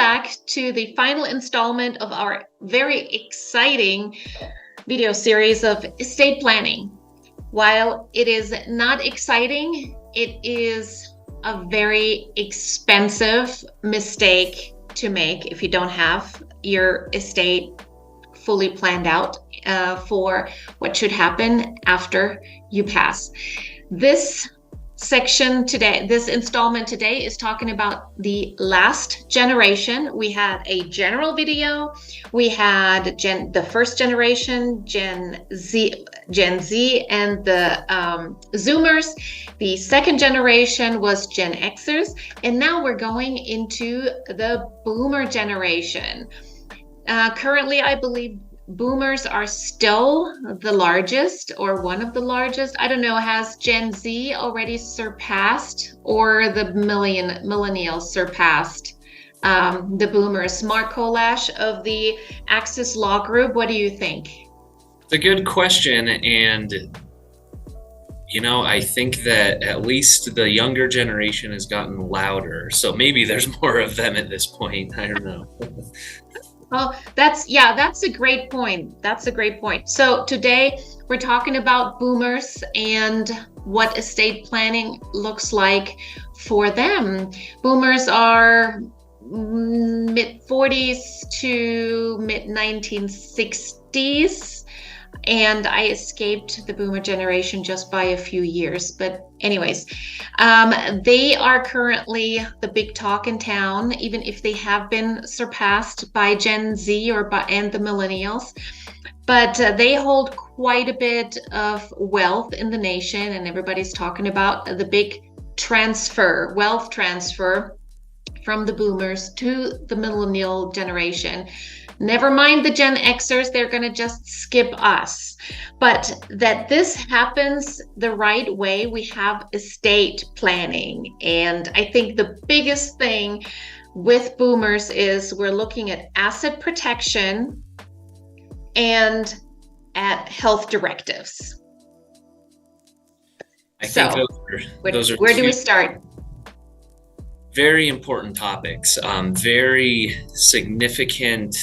back to the final installment of our very exciting video series of estate planning. While it is not exciting, it is a very expensive mistake to make if you don't have your estate fully planned out for what should happen after you pass. This section today, this installment today, is talking about the last generation. We had a general video. We had the first generation, Gen Z, and the Zoomers. The second generation was Gen Xers, and now we're going into the Boomer generation. Currently, I believe Boomers are still the largest, or one of the largest. I don't know, has Gen Z already surpassed, or the millennials surpassed the Boomers? Mark Kolash of the Access Law Group, what do you think? It's a good question, and I think that at least the younger generation has gotten louder, so maybe there's more of them at this point. I don't know. Well, that's a great point. That's a great point. So today we're talking about Boomers and what estate planning looks like for them. Boomers are mid-40s to mid-1960s. And I escaped the Boomer generation just by a few years. But anyways, they are currently the big talk in town, even if they have been surpassed by Gen Z and the millennials. But they hold quite a bit of wealth in the nation, and everybody's talking about the big wealth transfer from the Boomers to the millennial generation. Never mind the Gen Xers, they're going to just skip us. But that this happens the right way, we have estate planning. And I think the biggest thing with Boomers is we're looking at asset protection and at health directives. I think those are where do we start? Very important topics, very significant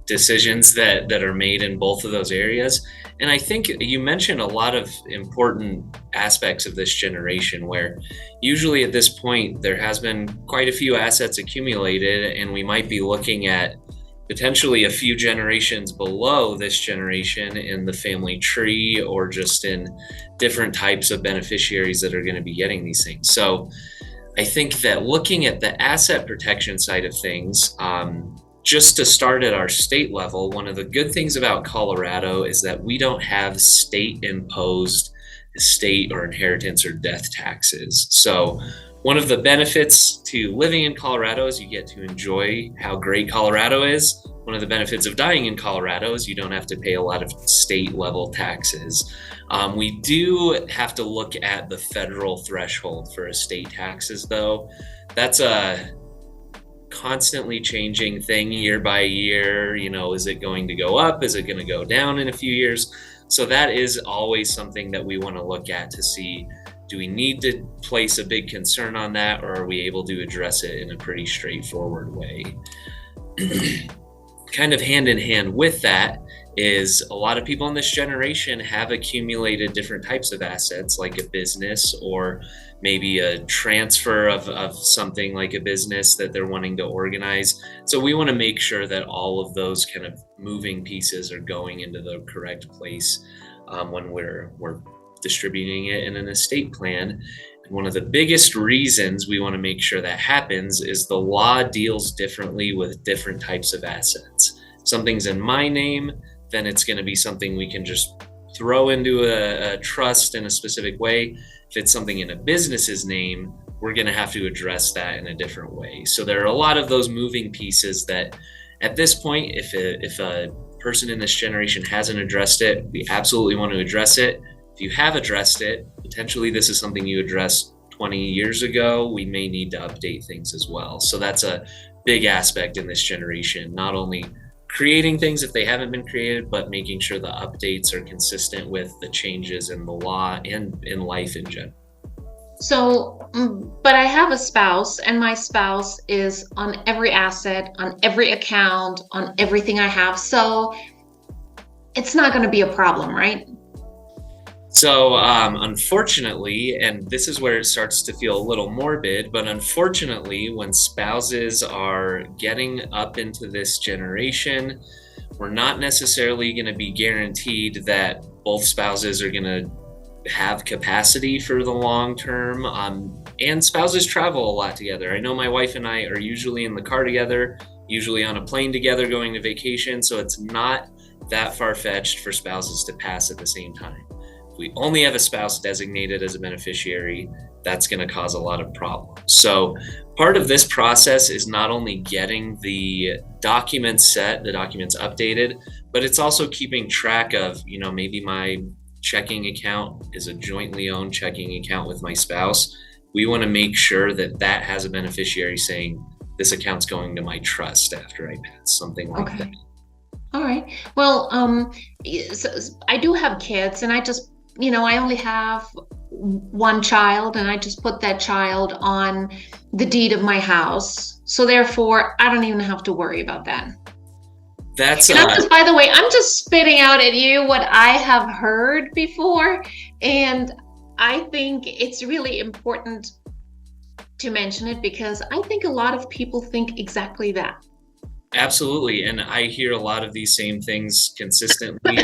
decisions that are made in both of those areas. And I think you mentioned a lot of important aspects of this generation, where usually at this point there has been quite a few assets accumulated, and we might be looking at potentially a few generations below this generation in the family tree, or just in different types of beneficiaries that are going to be getting these things. So I think that looking at the asset protection side of things, just to start at our state level, one of the good things about Colorado is that we don't have state-imposed estate or inheritance or death taxes. So one of the benefits to living in Colorado is you get to enjoy how great Colorado is. One of the benefits of dying in Colorado is you don't have to pay a lot of state level taxes. We do have to look at the federal threshold for estate taxes, though. That's a constantly changing thing year by year. Is it going to go up? Is it going to go down in a few years? So that is always something that we want to look at to see, do we need to place a big concern on that, or are we able to address it in a pretty straightforward way? Kind of hand in hand with that is a lot of people in this generation have accumulated different types of assets, like a business, or maybe a transfer of something like a business that they're wanting to organize. So we want to make sure that all of those kind of moving pieces are going into the correct place when we're distributing it in an estate plan. And one of the biggest reasons we want to make sure that happens is the law deals differently with different types of assets. If something's in my name, then it's going to be something we can just throw into a trust in a specific way. If it's something in a business's name, we're going to have to address that in a different way. So there are a lot of those moving pieces that at this point, if a person in this generation hasn't addressed it, we absolutely want to address it. If you have addressed it, potentially this is something you addressed 20 years ago, we may need to update things as well. So that's a big aspect in this generation, not only creating things if they haven't been created, but making sure the updates are consistent with the changes in the law and in life in general. But I have a spouse, and my spouse is on every asset, on every account, on everything I have. So it's not going to be a problem, right? So, unfortunately, and this is where it starts to feel a little morbid, but unfortunately, when spouses are getting up into this generation, we're not necessarily going to be guaranteed that both spouses are going to have capacity for the long term. And spouses travel a lot together. I know my wife and I are usually in the car together, usually on a plane together going to vacation. So it's not that far fetched for spouses to pass at the same time. If we only have a spouse designated as a beneficiary, that's going to cause a lot of problems. So part of this process is not only getting the documents set, the documents updated, but it's also keeping track of, maybe my checking account is a jointly owned checking account with my spouse. We want to make sure that that has a beneficiary saying this account's going to my trust after I pass, something like that. All right. Well, so I do have kids, and I only have one child, and I just put that child on the deed of my house. So therefore, I don't even have to worry about that. And by the way, I'm just spitting out at you what I have heard before. And I think it's really important to mention it because I think a lot of people think exactly that. Absolutely. And I hear a lot of these same things consistently.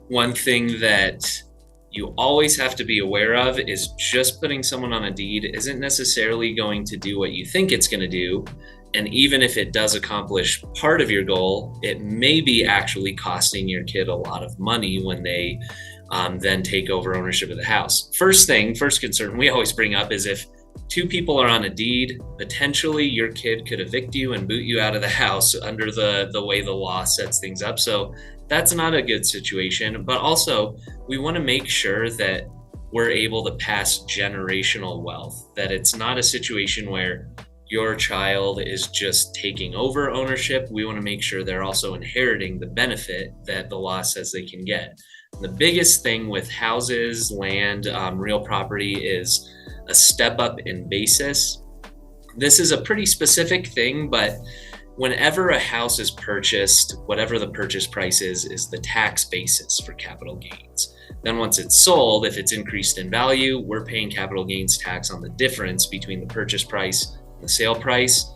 One thing that you always have to be aware of is just putting someone on a deed isn't necessarily going to do what you think it's going to do. And even if it does accomplish part of your goal, it may be actually costing your kid a lot of money when they then take over ownership of the house. First concern we always bring up is if two people are on a deed, potentially your kid could evict you and boot you out of the house under the way the law sets things up. So that's not a good situation. But also, we want to make sure that we're able to pass generational wealth, that it's not a situation where your child is just taking over ownership. We want to make sure they're also inheriting the benefit that the law says they can get. And the biggest thing with houses, land, real property is a step up in basis. This is a pretty specific thing, but whenever a house is purchased, whatever the purchase price is the tax basis for capital gains. Then once it's sold, if it's increased in value, we're paying capital gains tax on the difference between the purchase price and the sale price.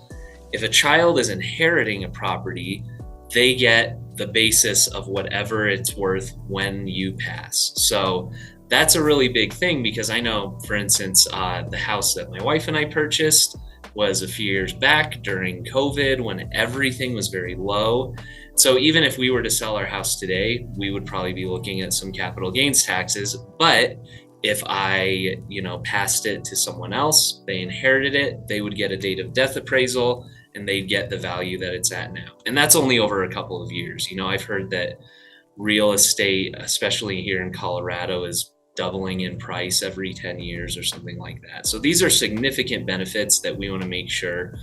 If a child is inheriting a property, they get the basis of whatever it's worth when you pass. So that's a really big thing because I know, for instance, the house that my wife and I purchased was a few years back during COVID when everything was very low. So even if we were to sell our house today, we would probably be looking at some capital gains taxes. But if I, passed it to someone else, they inherited it, they would get a date of death appraisal and they'd get the value that it's at now. And that's only over a couple of years. I've heard that real estate, especially here in Colorado, is doubling in price every 10 years or something like that. So these are significant benefits that we want to make sure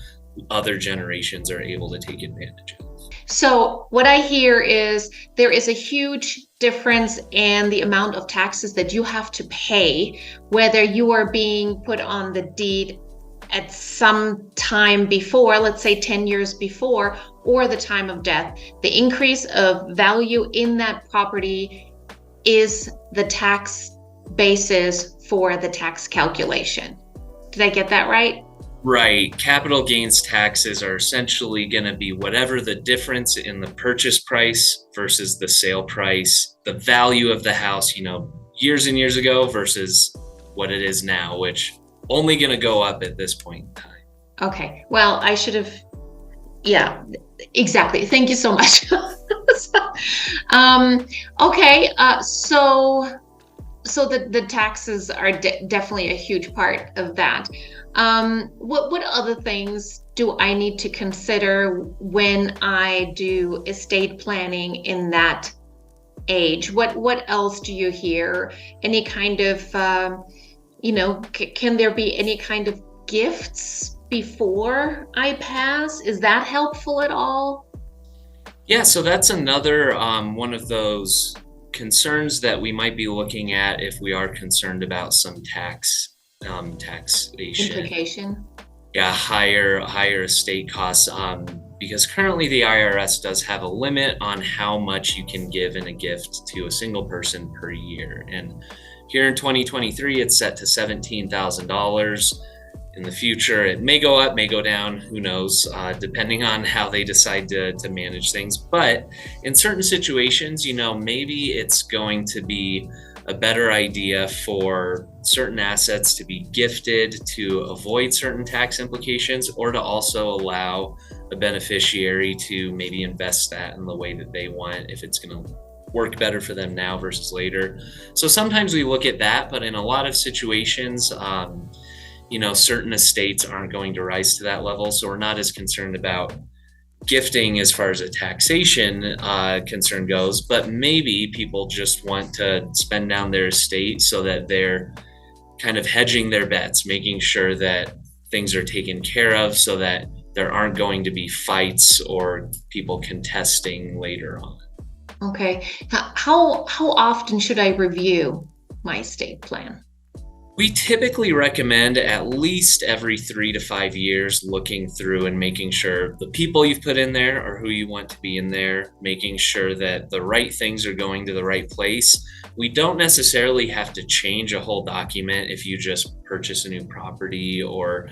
other generations are able to take advantage of. So what I hear is there is a huge difference in the amount of taxes that you have to pay, whether you are being put on the deed at some time before, let's say 10 years before, or the time of death. The increase of value in that property is the tax basis for the tax calculation. Did I get that right? Right. Capital gains taxes are essentially going to be whatever the difference in the purchase price versus the sale price, the value of the house, years and years ago versus what it is now, which only going to go up at this point in time. Okay. Well, I should have. Yeah, exactly. Thank you so much. Okay. So the taxes are definitely a huge part of that. What other things do I need to consider when I do estate planning in that age? What else do you hear? Any kind of, can there be any kind of gifts before I pass? Is that helpful at all? Yeah, so that's another one of those concerns that we might be looking at if we are concerned about some tax taxation. Implication. Yeah, higher estate costs, because currently the IRS does have a limit on how much you can give in a gift to a single person per year. And here in 2023, it's set to $17,000. In the future, it may go up, may go down, who knows, depending on how they decide to manage things. But in certain situations, maybe it's going to be a better idea for certain assets to be gifted to avoid certain tax implications, or to also allow a beneficiary to maybe invest that in the way that they want, if it's going to work better for them now versus later. So sometimes we look at that, but in a lot of situations, certain estates aren't going to rise to that level. So we're not as concerned about gifting as far as a taxation concern goes, but maybe people just want to spend down their estate so that they're kind of hedging their bets, making sure that things are taken care of so that there aren't going to be fights or people contesting later on. Okay. How often should I review my estate plan? We typically recommend at least every 3 to 5 years looking through and making sure the people you've put in there are who you want to be in there, making sure that the right things are going to the right place. We don't necessarily have to change a whole document if you just purchase a new property or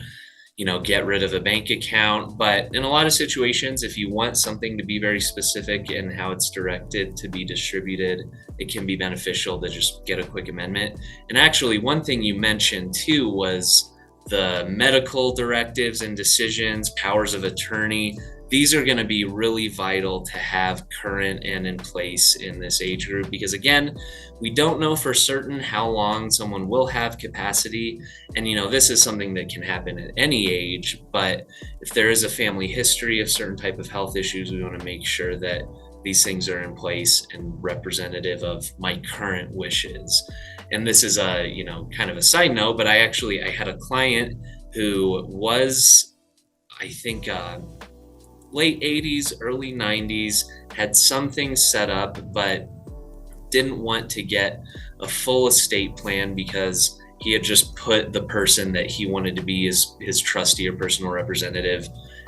get rid of a bank account. But in a lot of situations, if you want something to be very specific in how it's directed to be distributed, it can be beneficial to just get a quick amendment. And actually, one thing you mentioned too was the medical directives and decisions, powers of attorney. These are going to be really vital to have current and in place in this age group, because again, we don't know for certain how long someone will have capacity. And this is something that can happen at any age, but if there is a family history of certain type of health issues, we want to make sure that these things are in place and representative of my current wishes. And this is a, kind of a side note, but I had a client who was, I think, late 80s, early 90s, had something set up, but didn't want to get a full estate plan because he had just put the person that he wanted to be his trustee or personal representative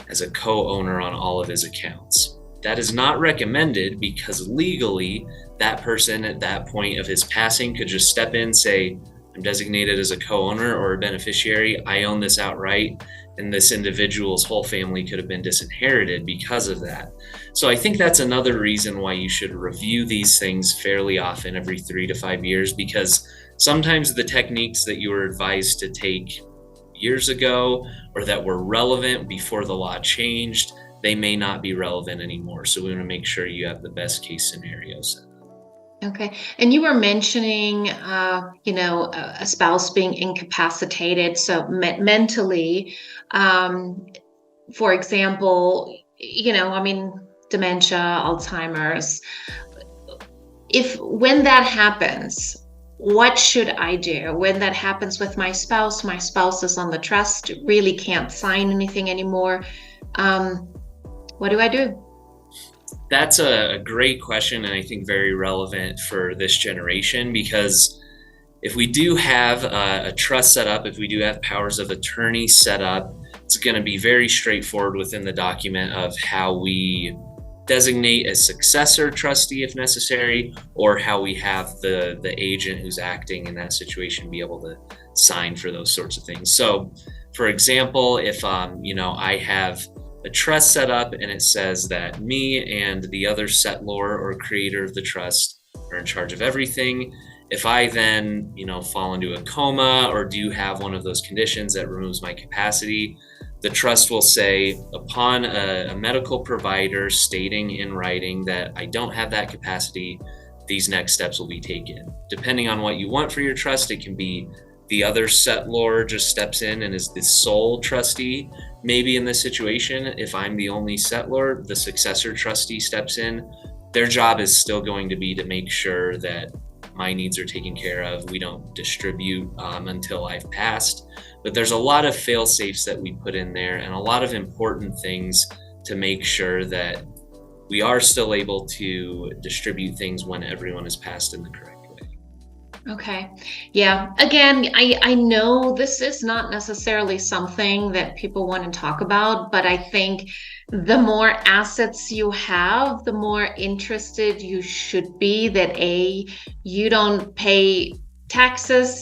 as a co-owner on all of his accounts. That is not recommended because legally, that person at that point of his passing could just step in, say, I'm designated as a co-owner or a beneficiary, I own this outright, and this individual's whole family could have been disinherited because of that. So I think that's another reason why you should review these things fairly often, every 3 to 5 years, because sometimes the techniques that you were advised to take years ago or that were relevant before the law changed, they may not be relevant anymore. So we want to make sure you have the best case scenario set up. Okay. And you were mentioning, a spouse being incapacitated. So mentally, for example, dementia, Alzheimer's. When that happens, what should I do? When that happens with my spouse is on the trust, really can't sign anything anymore. What do I do? That's a great question, and I think very relevant for this generation, because if we do have a trust set up, if we do have powers of attorney set up, it's going to be very straightforward within the document of how we designate a successor trustee if necessary, or how we have the agent who's acting in that situation be able to sign for those sorts of things. So, for example, if I have a trust set up and it says that me and the other settlor or creator of the trust are in charge of everything. If I then, fall into a coma or do have one of those conditions that removes my capacity, the trust will say, upon a medical provider stating in writing that I don't have that capacity, these next steps will be taken. Depending on what you want for your trust, it can be the other settlor just steps in and is the sole trustee. Maybe in this situation, if I'm the only settlor, the successor trustee steps in. Their job is still going to be to make sure that my needs are taken care of. We don't distribute until I've passed. But there's a lot of fail safes that we put in there and a lot of important things to make sure that we are still able to distribute things when everyone is passed in the correct way. Okay. Yeah. Again, I know this is not necessarily something that people want to talk about, but I think the more assets you have, the more interested you should be that you don't pay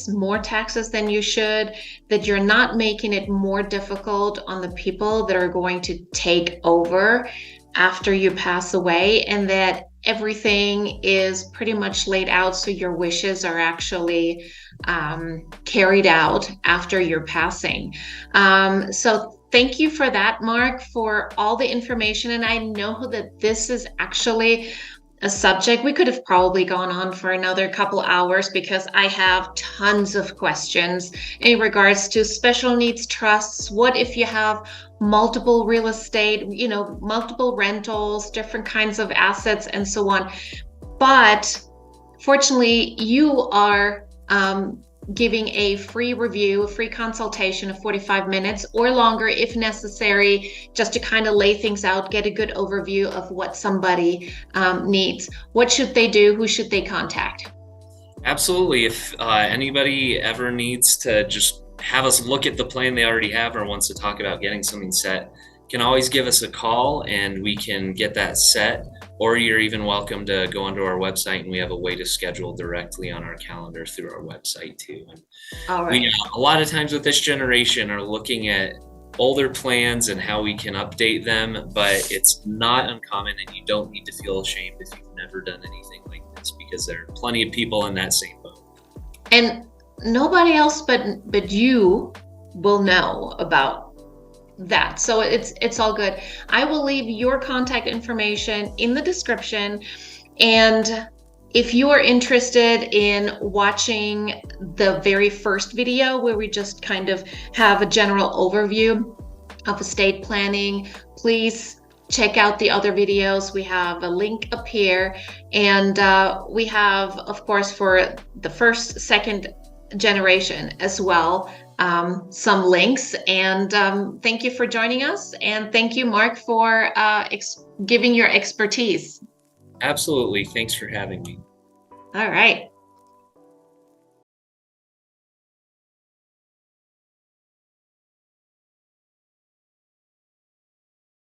more taxes than you should, that you're not making it more difficult on the people that are going to take over after you pass away, and that everything is pretty much laid out so your wishes are actually carried out after your passing. So thank you for that, Mark, for all the information. And I know that this is actually a subject we could have probably gone on for another couple hours, because I have tons of questions in regards to special needs trusts. What if you have multiple real estate, multiple rentals, different kinds of assets, and so on? But fortunately, you are giving a free review, a free consultation of 45 minutes or longer if necessary, just to kind of lay things out, get a good overview of what somebody needs. What should they do? Who should they contact? Absolutely. If anybody ever needs to just have us look at the plan they already have or wants to talk about getting something set, can always give us a call and we can get that set. Or you're even welcome to go onto our website, and we have a way to schedule directly on our calendar through our website too. And All we right. a lot of times with this generation are looking at older plans and how we can update them, but it's not uncommon, and you don't need to feel ashamed if you've never done anything like this, because there are plenty of people in that same boat. And nobody else but you will know about that. So it's all good. I will leave your contact information in the description. And if you are interested in watching the very first video where we just kind of have a general overview of estate planning, please check out the other videos. We have a link up here. And we have, of course, for the first, second generation as well, some links. And thank you for joining us. And thank you, Mark, for giving your expertise. Absolutely. Thanks for having me. All right.